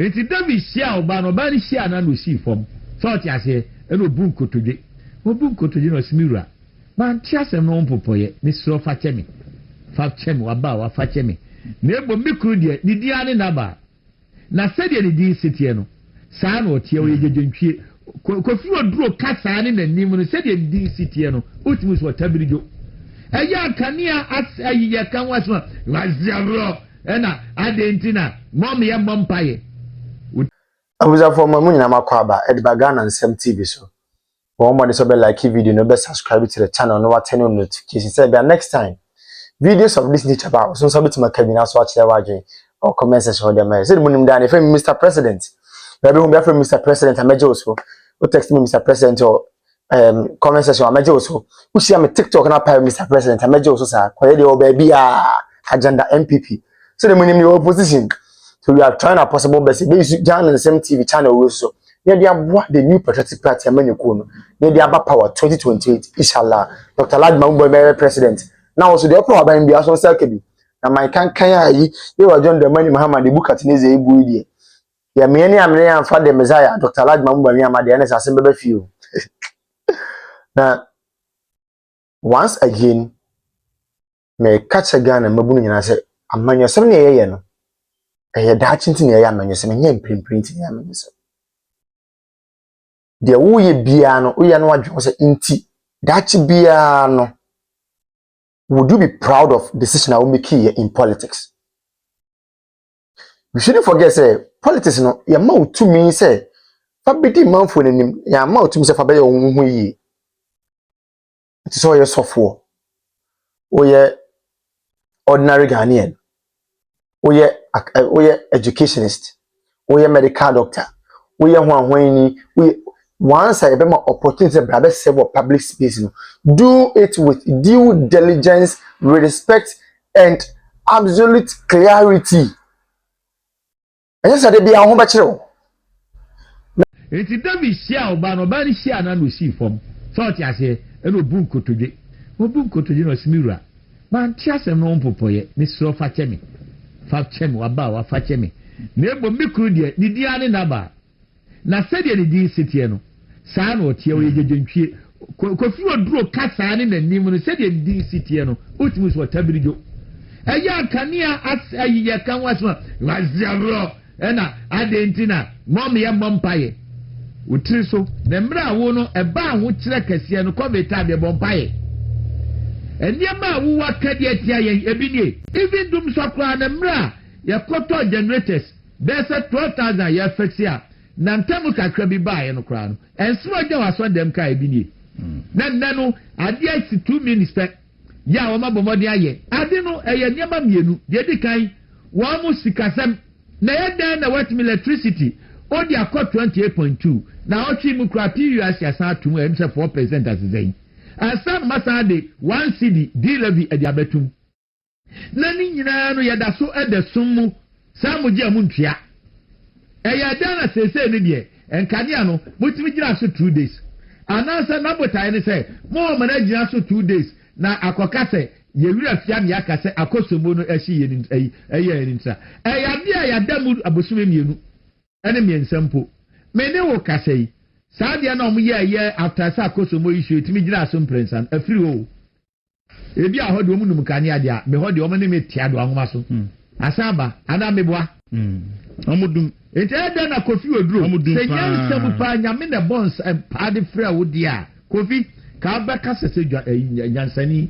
enti David shia oba no ba ni shia na no si fom so ti ase e no bu nkotodwe mo bu nkotodwe no simiru man ti asem no mpopoye ni so fa chemi waba wa fa chemi na ebo mikru de ni dia ne naba na sede ni di sitie no saa na otie we jejentwie Kofi Oduro kasa ne nanim no sede ni di sitie no ultimu so tabirijo eya kania ayi kan wasma wazabro ena adentina mom ye mompaye abuza for mamu nyina makwaba Edbagana nsem TV so one more so be like video no be subscribe to the channel no what turn on notification say be next time videos of this nature about so so bit makabina so watch the or comment section for them say munim dan if Mr. President baby home be from Mr. President ameje so o text me Mr. President or comment section ameje so who see me TikTok na pa Mr. President ameje so sa koye de o baby agenda MPP so the munim the opposition so we are trying our possible best be join the same TV channel so they are the new patriotic party amenyeko no they are power 2028 inshallah Dr. Adomako be president now so the power by mbia so selkebi na my kan ayi we were John the money Muhammad the bukat neze ebu die ya me ni amene ya fa the Messiah Dr. Adomako be amade na sase bebe fio na once again me catch Ghana mabunu nyina se amanyosem ne yeye no eye da chinti ne yeye amanyosem nye mprint ne amanyosem de wo ye bia no wo ye no wadwo se inti da chi bia no would you be proud of decision I will make here in politics? We shouldn't forget say politics no ya ma to me say fa bidi manfo nanim ya ma to me say fa be your hu yi it is all your Sofo o ye ordinary Ghanaian o ye educationist o ye medical doctor o ye hwanhwani once I have an opportunity to serve public space, do it with due diligence, respect, and absolute clarity. And yes, I be a home bachelor. It's David shia oba no ba ni shia na no si fom. So ti ase e no bu nkotodwe. Mo bu nkotodwe no simiru man ti asem no mpopoye ni so fa chemi waba wa fa chemi na ebo mikru de ni dia ne naba na sede ni di sitie no saa na otie we jejentwie Kofi Oduro kasa ne nanim no sede di sitie no ultimu so tabirijo eya kania ayi kan wasma wazabro ena adentina mom ye mompaye utiri so na mra wo no eba ho kire kase no kobeta de bompaye eniama wo wakade atia yen ebini even dum so kra na mra ye koto generators there's a 12,000 ye fixia na ntemu kakra bi bae no kra no enso agya waso dem ka ebini na no ade asi 2 minister ya wo mabomode aye ade no eye niama mienu de dikan wo mu sikasem na yedan na what electricity o di akọ 28.2 na otwi mu kra PUS ya sa atum em 4% asizai asam masade 1 cedi di levy ade abetum na ni nyina no yeda so edesum mu samuji amuntua eya dana sese ni de enkania no mutimi gira so 2 days anansa nabotai ni say mo mana gira so 2 days na akokase yewira fia me akase akosomo no ehyi yeni eyi ntra eya de ya damu abosume mienu ene miensampo mene wo kasei saade na omo ye after sa akosomo issue etimi gira so mprensan afiri o ebi ahode omu num kania de a me hode omo ne metia do ahoma so asaba ana meboa omudum ete na Kofi Oduro senya nsabu pa nyame na bons pade fra wo dia Kofi ka ba kasese nyansani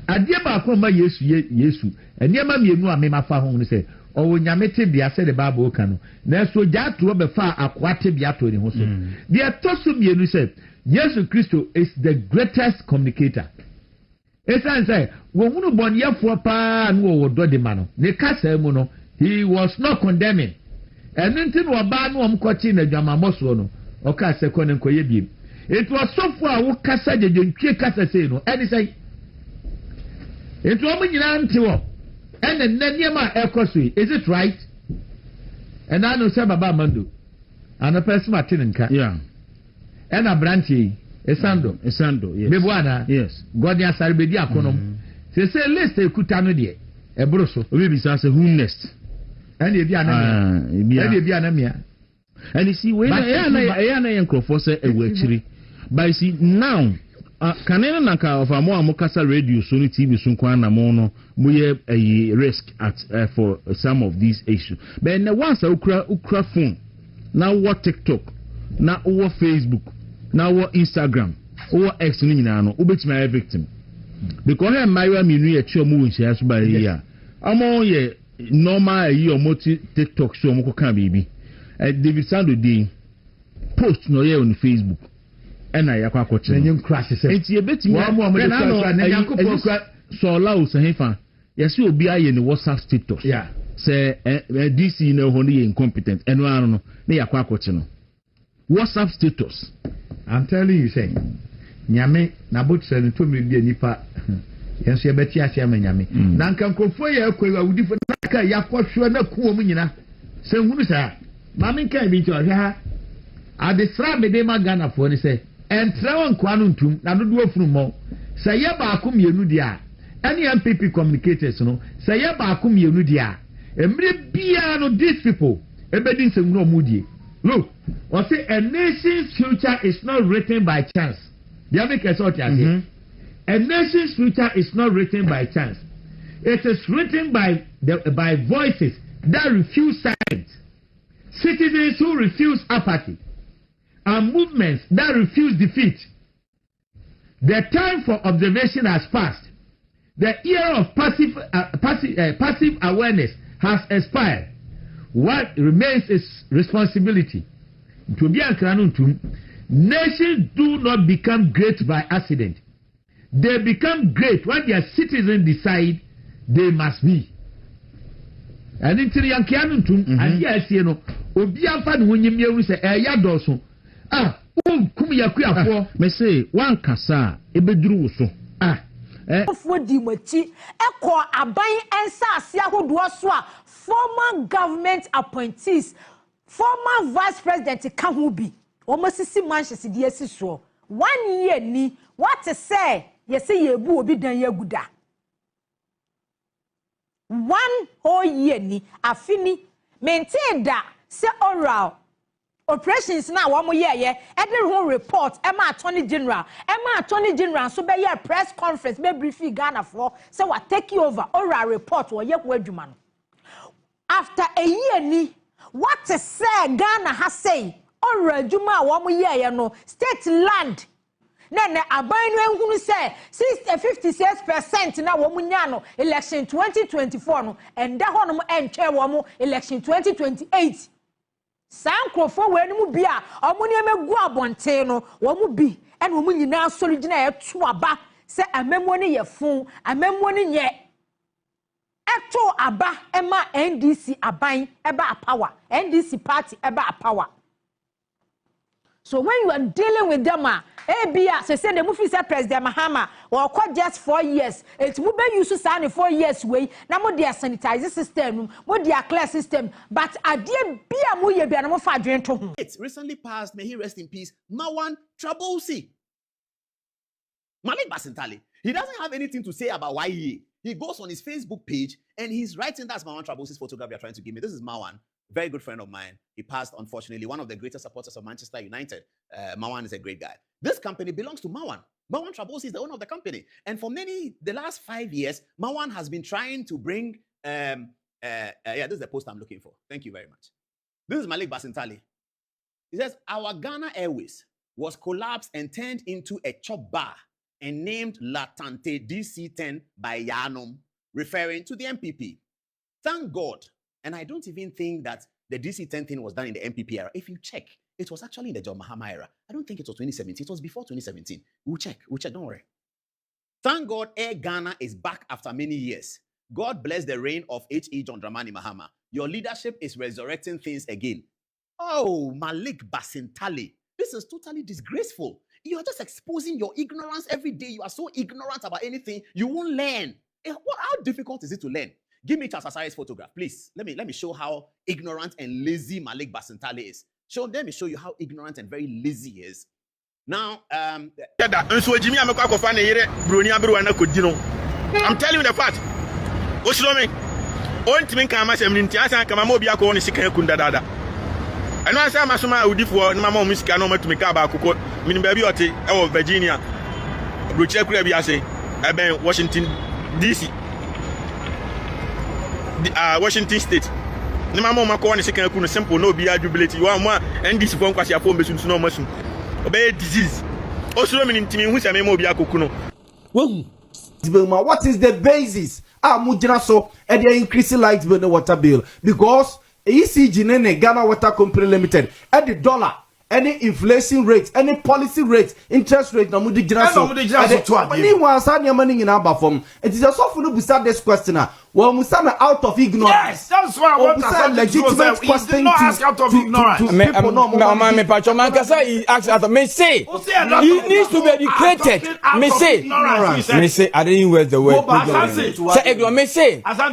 adie ba ko ma Yesu eniema mienu a me mafa ho ne se owo nyame te bia se de Bible ka no na so ja to be fa akwa te bia to ni ho so de tosu mienu se Jesus Christo is the greatest communicator. Esan say wo hunu bonyefo pa no wo do de ma no ne kasa mu no he was not condemning. And until Waba no Mkochi na Jamamoso no, Oka second and Koyebi. It was so far who Kasa de Kasa say no, and say it was in Antiwo and then Nema Ekosui. Is it right? And I know Sababa Mando and a person Martin, yeah, and a branchy, Esando, yes. Bebuana, yes, Godia Sarbedia Konom. They say, let's take Kutano, a broso, maybe as a who nest. And if you are anamia. And you see, when I am crofose a wetchery. But you see, now, Canada Naka of Amo Mokasa radio, Sony TV, Sunkwana Mono, we have a risk at for some of these issues. But once Ukra phone, now what TikTok, now what Facebook, now what Instagram, what X Niminano, Ubits my victim. Because I marry me, a show moving shares by here. I'm on ye normal year multi TikTok show Moko baby. David Sando Day post no ye on Facebook. And I yakwa koche. Then you crash yourself. It's a bit more. So allow Sahefa. Yes, you will be in the WhatsApp status. Yeah. Say DC no honey incompetent. And no, no, no, yakwa koche no. WhatsApp status. I'm telling you, say, Nyame na butse no to me bi nipa. Yenso ye beti asia me nyame. Na nka nkofo ye akwa wudi fo na ka yakwohwe na kuo mu nyina. Se hunu sa. Mami nka bi to ha. Adesra me de magana fo ni say entrawo nkwanu ntum na dodo afunu mo say ye ba akom yenu dia any MPP communicators no say ye ba akom yenu dia emre bia no these people ebedi nsem no mudie look or say a nation's future is not written by chance they make a sort of say a nation's future is not written by chance, it is written by voices that refuse silence, citizens who refuse apathy, and movements that refuse defeat. The time for observation has passed. The era of passive awareness has expired. What remains is responsibility. To be akranuntum, nations do not become great by accident. They become great when their citizens decide they must be. And in Tiriankianuntum, and yes, you know, Obiafan when you say, Yadoso. Kumi ya kuya fo me say wan kasa ebeduru so fo di machi ekọ aban ensa ase ahodo so a former government appointees former vice president ka ho bi o masisi manchester di esi so 1 year ni what say yesi yebu obi dan yaguda 1 whole year ni afini maintain da se oral operations now one more year every whole report Emma Attorney General so be a press conference be briefly Ghana for so what take you over or a report or ye adwuma no after a year ni what to say Ghana has say or adwuma one more year no state land then aban no ehunu say 56% na wo munya no election 2024 no and da hono entwe wo election 2028 Sankrofo we ni mu bia omo ne megu abonten no wo mu bi e no mu nyina sori gina ye to aba se amemmo ne ye fun amemmo ne nye eto aba ema NDC aban eba power NDC party eba power. So when you are dealing with them ebia se say the movie say President Mahama or just 4 years it mu be use say 4 years way na mo dia sanitize system mo dia clear system but adie bia mo ye bia na mo fa adwen to ho. It recently passed, may he rest in peace, Mawan Trabosi. Malik Basintali, he doesn't have anything to say about Y0U. He goes on his Facebook page and he's writing, that's Mawan Trabosi's photograph you're trying to give me. This is Mawan. Very good friend of mine. He passed, unfortunately, one of the greatest supporters of Manchester United. Mawan is a great guy. This company belongs to Mawan. Mawan Trabosi is the owner of the company. And for the last 5 years, Mawan has been trying to bring, yeah, this is the post I'm looking for. Thank you very much. This is Malik Basintali. He says, our Ghana Airways was collapsed and turned into a chop bar and named Latante DC10 by Yanum, referring to the MPP. Thank God. And I don't even think that the DC10 thing was done in the MPP era. If you check, it was actually in the John Mahama era. I don't think it was 2017. It was before 2017. We'll check, don't worry. Thank God Air Ghana is back after many years. God bless the reign of H.E. John Dramani Mahama. Your leadership is resurrecting things again. Oh, Malik Basintali. This is totally disgraceful. You are just exposing your ignorance every day. You are so ignorant about anything, you won't learn. How difficult is it to learn? Give me Charles Asari's photograph, please. Let me show how ignorant and lazy Malik Basintali is. Let me show you how ignorant and very lazy he is. Now, I'm telling you the fact. on to me come as a minute as I come mobi akọ ne sika kunda dada eno asa masoma udifo na mama musika no matumi ka ba akoko mini ba bi ote e Virginia broche kura bi ase eben Washington DC Washington State ni mama makọ ne sika kunu simple no bi jubilate you am NDC fo nkwasi afo mbesu no masu obey disease osuro mini ntimi hu se me mobi akoko no what is the basis? Mujina so and they increasing light bill the water bill because ECG nene Ghana Water Company Limited at the dollar any inflation rate any policy rate interest rate na mudi jina so ni wansa ni money in our form it is just so to start this question well musama out of ignorance. Yes, that's why I want to say legitimate question ask out of ignorance. Me pacho man kasa he ask out of me say he needs to be educated. Me say I didn't use the word say ignorance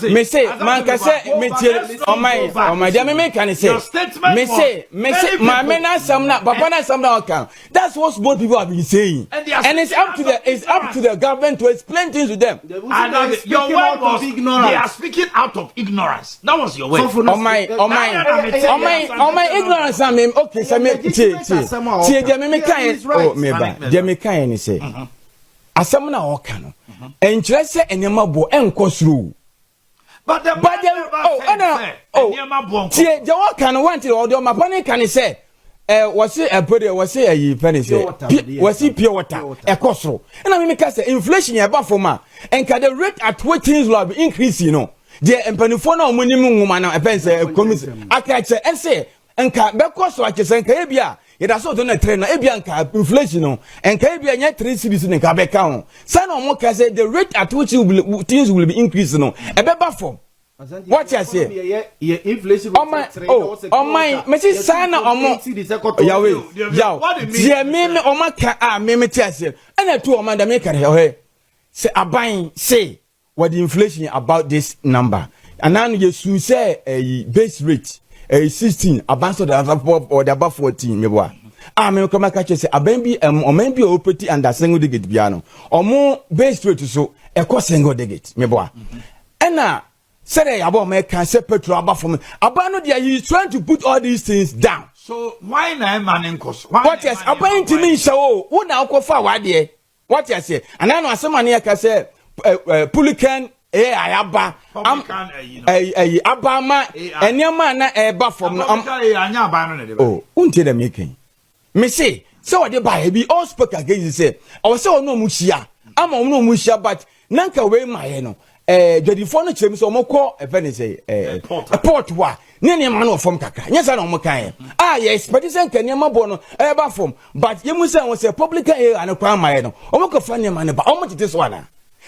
me say man kasa me tell on my dia me can say me say my men na some na papa na some na can that's what most people have been saying and it's up to the government to explain things to them. Your word was ignorance. They are speaking out of ignorance. That was your word. On my ignorance, I mean, okay, so me can say, asamuna okano, interest enyama bo enkosru. But the okano want it or my pony can say. Was it a body? Was it a penny? Was it pure water? A costro. And I mean, because inflation is above for ma. And can the rate at what things will increase, you know. The empanifono minimum woman, a pencil, commission. I can say, and say, and can back cost like a Sankabia. It has also done a trainer, Abianca, inflation, and Caribbean yet 3 cities in a Quebec count. Son or more can say the rate at which things will be increasing, a better form. What I say? Inflation. My, Mrs. Sana or more. Yahweh, me or my car, me tell you, and I told Amanda Maker here. Say, I buying, say, what the inflation about this number. And now you soon say a base rate, a 16, advance of the above or the above 14, you are. I may come catch you say, a baby, or maybe a pretty and a single digit piano, or more base rate so, a cost single digit, me boy. And now, say about my cancer petrol about for me. Abano dia he is trying to put all these things down. So why na man in cost? What yes, about to me so who now go for what there? What you say? And I know somebody can say Pulican ayaba abama enyama na eba from oh until the making. Me say so what they buy be all spoke against say I was say no mushia am no mushia but nanka we my no the phone chem so moko e fe say port wa ne ma no from kaka nyesa na mo kan yes but this kan ne ma bo no e ba from but yemu say won say public area na kwa ma no o moko fa ne ma ne ba o mo tete so na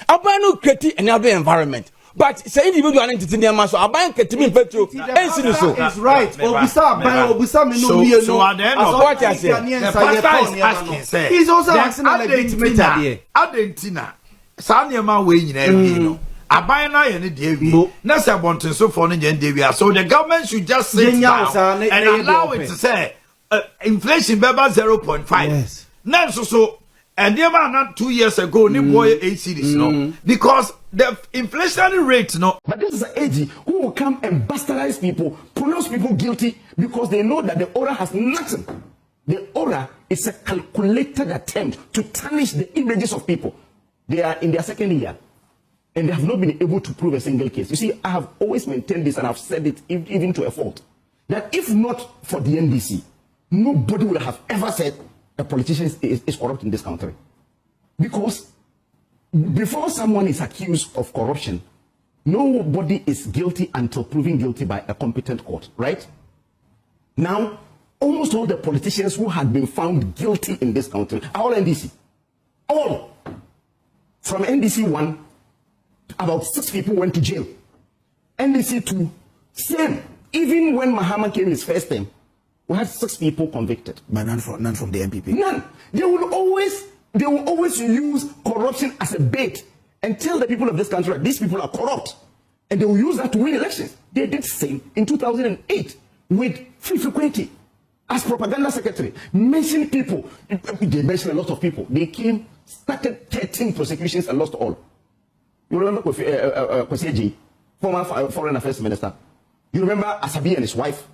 abanu kreti and environment but say individual entity ne ma so aban ketimi petro ensi so is right obisa me no we so at the end of what I say the pastor is asking say he's also asking a legitimate idea adentina sa ne ma we nyina bi no aban na ye ne de wi na say bonten so for no yen de wi so the government should just sit down and allow it to say inflation be about 0.5 yes na so and they were not 2 years ago ni boy 8 cities no because the inflation rate no but this is an AG who will come and bastardize people pronounce people guilty because they know that the order has nothing. The order is a calculated attempt to tarnish the images of people. They are in their second year and they have not been able to prove a single case. You see, I have always maintained this and I've said it even to a fault, that if not for the NDC, nobody would have ever said a politician is corrupt in this country. Because before someone is accused of corruption, nobody is guilty until proven guilty by a competent court, right? Now, almost all the politicians who had been found guilty in this country are all NDC. All. From NDC 1, about 6 people went to jail. NDC 2, same. Even when Mahama came his first time, we had 6 people convicted. But none from the MPP. None. They will always use corruption as a bait and tell the people of this country that these people are corrupt. And they will use that to win elections. They did the same in 2008 with Fifi Kweti as propaganda secretary. Mentioned people. They mentioned a lot of people. They came, started 13 prosecutions and lost all. You remember Kwesi former foreign affairs minister. You remember Asabi and his wife?